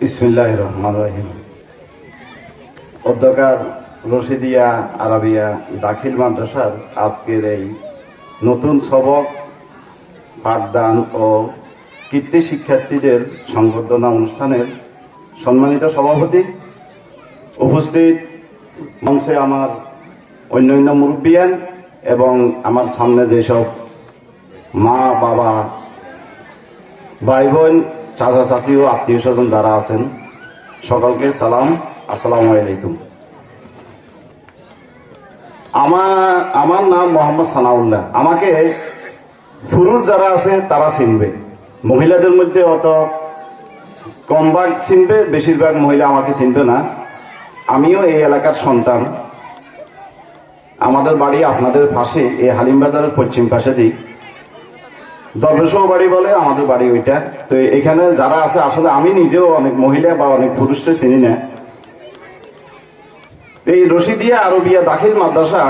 বিসমিল্লাহির রহমানির রহিম। অধ্যকার রশিদিয়া আরাবিয়া দাখিল মাদ্রাসার আজকের এই নতুন সবক পাঠদান ও কীর্তি শিক্ষার্থীদের সংবর্ধনা অনুষ্ঠানের সম্মানিত সভাপতি, উপস্থিত মঞ্চে আমার অন্যান্য মুরব্বিয়ান এবং আমার সামনে যেসব মা বাবা ভাই বোন চাচা চাচি ও আত্মীয় স্বজন যারা আছেন, সকলকে সালাম, আসসালামু আলাইকুম। আমার নাম মোহাম্মদ সানাউল্লাহ। আমাকে পুরুষ যারা আছে তারা চিনবে, মহিলাদের মধ্যে অত কম ভাগ চিনবে, বেশিরভাগ মহিলা আমাকে চিনবে না। আমিও এই এলাকার সন্তান। আমাদের বাড়ি আপনাদের পাশে, এই হালিমবাজারের পশ্চিম পাশে দিক দরবেশও বাড়ি বলে, আমাদের বাড়ি ওইটা। তো এখানে যারা আছে, আসলে আমি নিজেও অনেক মহিলা বা অনেক পুরুষকে চিনি না। এই রশিদিয়া আরবিয়া দাখিল মাদ্রাসা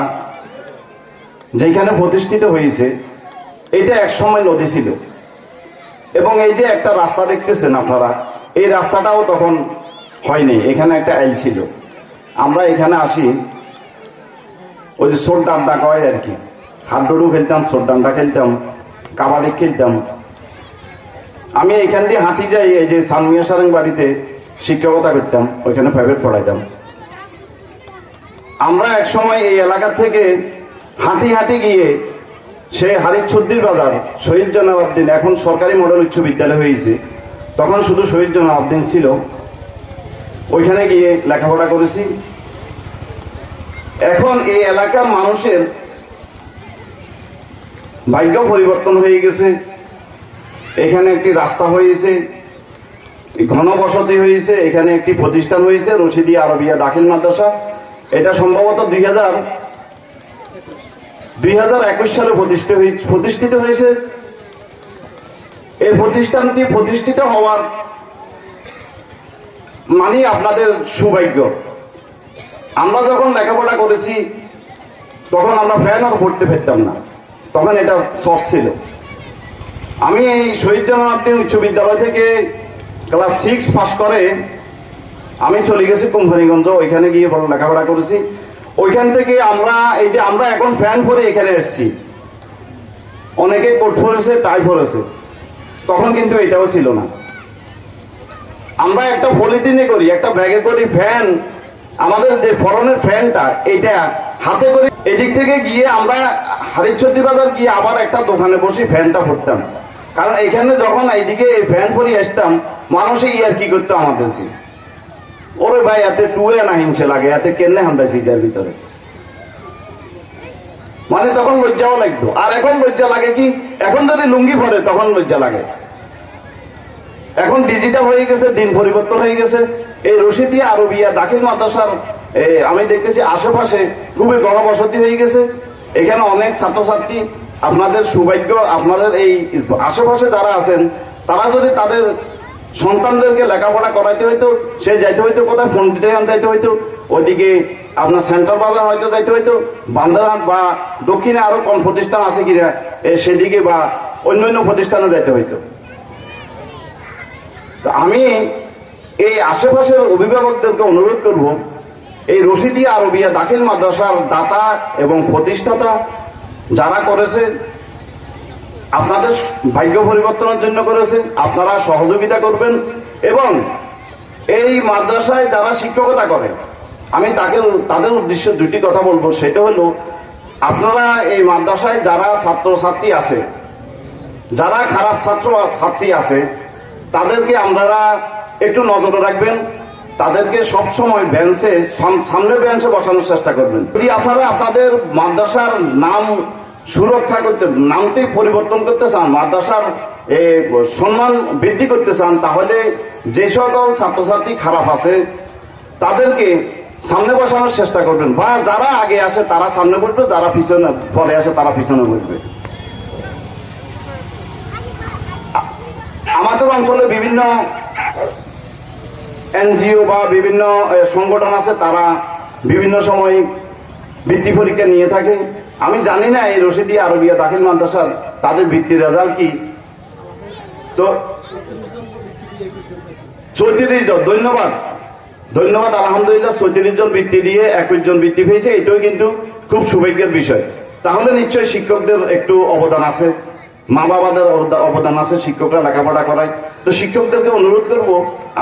যেখানে প্রতিষ্ঠিত হয়েছে, এটা এক সময় নদী ছিল এবং এই যে একটা রাস্তা দেখতেছেন আপনারা, এই রাস্তাটাও তখন হয়নি, এখানে একটা আইল ছিল। আমরা এখানে আসি, ওই যে ছোট ডান্ডা কয় আর কি, হাড্ডুডু খেলতাম, ছোট ডান্ডা খেলতাম, কাবাডি খেলতাম। আমি এখান দিয়ে হাঁটি যাই, এই যে সানমিয়া সারেং বাড়িতে শিক্ষকতা করতাম, ওইখানে প্রাইভেট পড়াইতাম। আমরা এক সময় এই এলাকা থেকে হাঁটি হাঁটি গিয়ে সে হারিছুদ্দির বাজার শহীদ জনাবউদ্দিন, এখন সরকারি মডেল উচ্চ বিদ্যালয় হয়েছে, তখন শুধু শহীদ জনাবউদ্দিন ছিল, ওইখানে গিয়ে লেখাপড়া করেছি। এখন এই এলাকার মানুষের ভাগ্য পরিবর্তন হয়ে গেছে। এখানে একটি রাস্তা হয়েছে, ঘনবসতি হয়েছে, এখানে একটি প্রতিষ্ঠান হয়েছে রশিদিয়া আরবিয়া দাখিল মাদ্রাসা। এটা সম্ভবত 2021 সালে প্রতিষ্ঠিত হয়েছে। এই প্রতিষ্ঠানটি প্রতিষ্ঠিত হওয়ার মানে আপনাদের সৌভাগ্য। আমরা যখন লেখাপড়া করেছি তখন আমরা ফ্যানও পড়তে পারতাম না, তখন এটা শখ ছিল। আমি এই শহীদ জনাবউদ্দিন উচ্চ বিদ্যালয় থেকে ক্লাস 6 পাস করে আমি চলে গেছি কোম্পানিগঞ্জ, ওইখানে গিয়ে বড় লেখাপড়া করেছি। ওইখান থেকে আমরা এখন ফ্যান পরে এখানে এসেছি। অনেকে কোট পরেছে, টাই পরেছে, তখন কিন্তু এটাও ছিল না। আমরা একটা পলিথিনে করি, একটা ব্যাগে করি ফ্যান, আমাদের যে ফরনের ফ্যানটা এটা হাতে করে এদিক থেকে গিয়ে আমরা হারিছদ্দি বাজার গিয়ে আবার একটা দোকানে বসে ফ্যানটা পড়তাম। কারণ এখানে যখন এইদিকে এই ফ্যান পরে আসতাম, মানুষে ইয়ার কি করতো আমাদেরকে, ওরে ভাই এতে টুয়ে না হিংসে লাগে, এতে কেনে হান্দাইছি যার ভিতরে, মানে তখন লজ্জাও লাগতো। আর এখন লজ্জা লাগে কি, এখন যদি লুঙ্গি পরে তখন লজ্জা লাগে। এখন ডিজিটাল হয়ে গেছে, দিন পরিবর্তন হয়ে গেছে। এই রশিদিয়া আরবিয়া দাখিল মাদ্রাসার আমি দেখতেছি আশেপাশে খুবই গণবসতি হয়ে গেছে। এখানে অনেক ছাত্রছাত্রী, আপনাদের সৌভাগ্য, আপনাদের এই আশেপাশে যারা আছেন তারা যদি তাদের সন্তানদেরকে লেখাপড়া করাইতে হইতো, সে যাইতে হইতো কোথায়, পন্ডিতে যাইতে হইতো, ওইদিকে আপনার সেন্ট্রাল বাজার হয়তো যাইতে হইতো, বান্দারহাট বা দক্ষিণে আরো কোন প্রতিষ্ঠান আছে কিনা সেদিকে, বা অন্যান্য প্রতিষ্ঠানে যাইতে হইতো। আমি এই আশেপাশের অভিভাবকদেরকে অনুরোধ করব, এই রশিদিয়া আরবিয়া দাখিল মাদ্রাসার দাতা এবং প্রতিষ্ঠাতা যারা করেছে, আপনাদের ভাগ্য পরিবর্তনের জন্য করেছে, আপনারা সহযোগিতা করবেন। এবং এই মাদ্রাসায় যারা শিক্ষকতা করে, আমি তাদের উদ্দেশ্যে দুটি কথা বলবো। সেটা হলো, আপনারা এই মাদ্রাসায় যারা ছাত্রছাত্রী আছে, যারা খারাপ ছাত্রছাত্রী আছে, তাদেরকে আপনারা একটু নজরে রাখবেন। তাদেরকে সবসময় সামনে বেঞ্চে বসানোর চেষ্টা করবেন। যদি আপনারা আপনাদের মাদ্রাসার নাম সুরক্ষা করতে, নামটি পরিবর্তন করতে চান, মাদ্রাসার সম্মান বৃদ্ধি করতে চান, তাহলে যে সকল ছাত্রছাত্রী খারাপ আছে তাদেরকে সামনে বসানোর চেষ্টা করবেন। বা যারা আগে আসে তারা সামনে বসবে, যারা পিছনে পরে আসে তারা পিছনে বসবে। আমাদের অঞ্চলে বিভিন্ন এনজিও বা বিভিন্ন সংগঠন আছে, তারা বিভিন্ন সময় বৃত্তি পরীক্ষা নিয়ে থাকে। আমি জানি না এই রশিদিয়া আরবিয়া দাখিল মাদ্রাসার তাদের বৃত্তির রেজাল্ট কি। তো 34 জন, ধন্যবাদ ধন্যবাদ, আলহামদুলিল্লাহ 34 জন বৃত্তি দিয়ে 21 জন বৃত্তি পেয়েছে, এটাও কিন্তু খুব সৌভাগ্যের বিষয়। তাহলে নিশ্চয়ই শিক্ষকদের একটু অবদান আছে, মা বাবাদের অবদান আছে, শিক্ষকরা লেখাপড়া করায়। তো শিক্ষকদেরকে অনুরোধ করব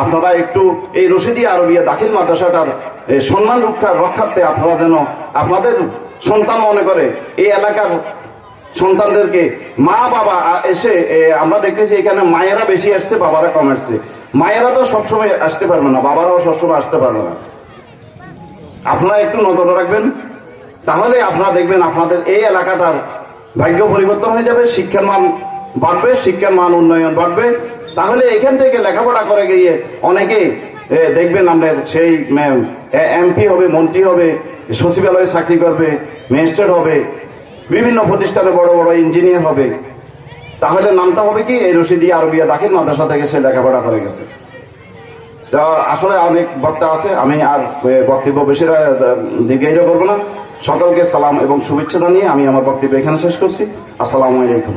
আপনারা একটু এই রশিদি আরবিয়া দাখিল মাদ্রাসাটার সম্মান রক্ষার্থে আপনারা যেন আপনাদের সন্তান মনে করে এই এলাকার সন্তানদেরকে মা বাবা এসে, আমরা দেখতেছি এখানে মায়েরা বেশি আসছে, বাবারা কম আসছে। মায়েরা তো সবসময় আসতে পারবে না, বাবারাও সবসময় আসতে পারবে না। আপনারা একটু নজর রাখবেন, তাহলে আপনারা দেখবেন আপনাদের এই এলাকাটার ভাগ্য পরিবর্তন হয়ে যাবে, শিক্ষার মান বাড়বে, শিক্ষার মান উন্নয়ন বাড়বে। তাহলে এখান থেকে লেখাপড়া করে গিয়ে অনেকে দেখবেন আমাদের সেই এমপি হবে, মন্ত্রী হবে, সচিবালয়ে চাকরি করবে, ম্যাজিস্ট্রেট হবে, বিভিন্ন প্রতিষ্ঠানে বড় বড় ইঞ্জিনিয়ার হবে। তাহলে নামটা হবে কি, এই রশিদি আরবিয়া দাখিল মাদ্রাসা থেকে সে লেখাপড়া করে গেছে। তো আসলে অনেক বক্তা আছে, আমি আর বক্তব্য বেশি দীর্ঘায়িত করবো না। সকলকে সালাম এবং শুভেচ্ছা জানিয়ে আমি আমার বক্তব্য এখানে শেষ করছি। আসসালামু আলাইকুম।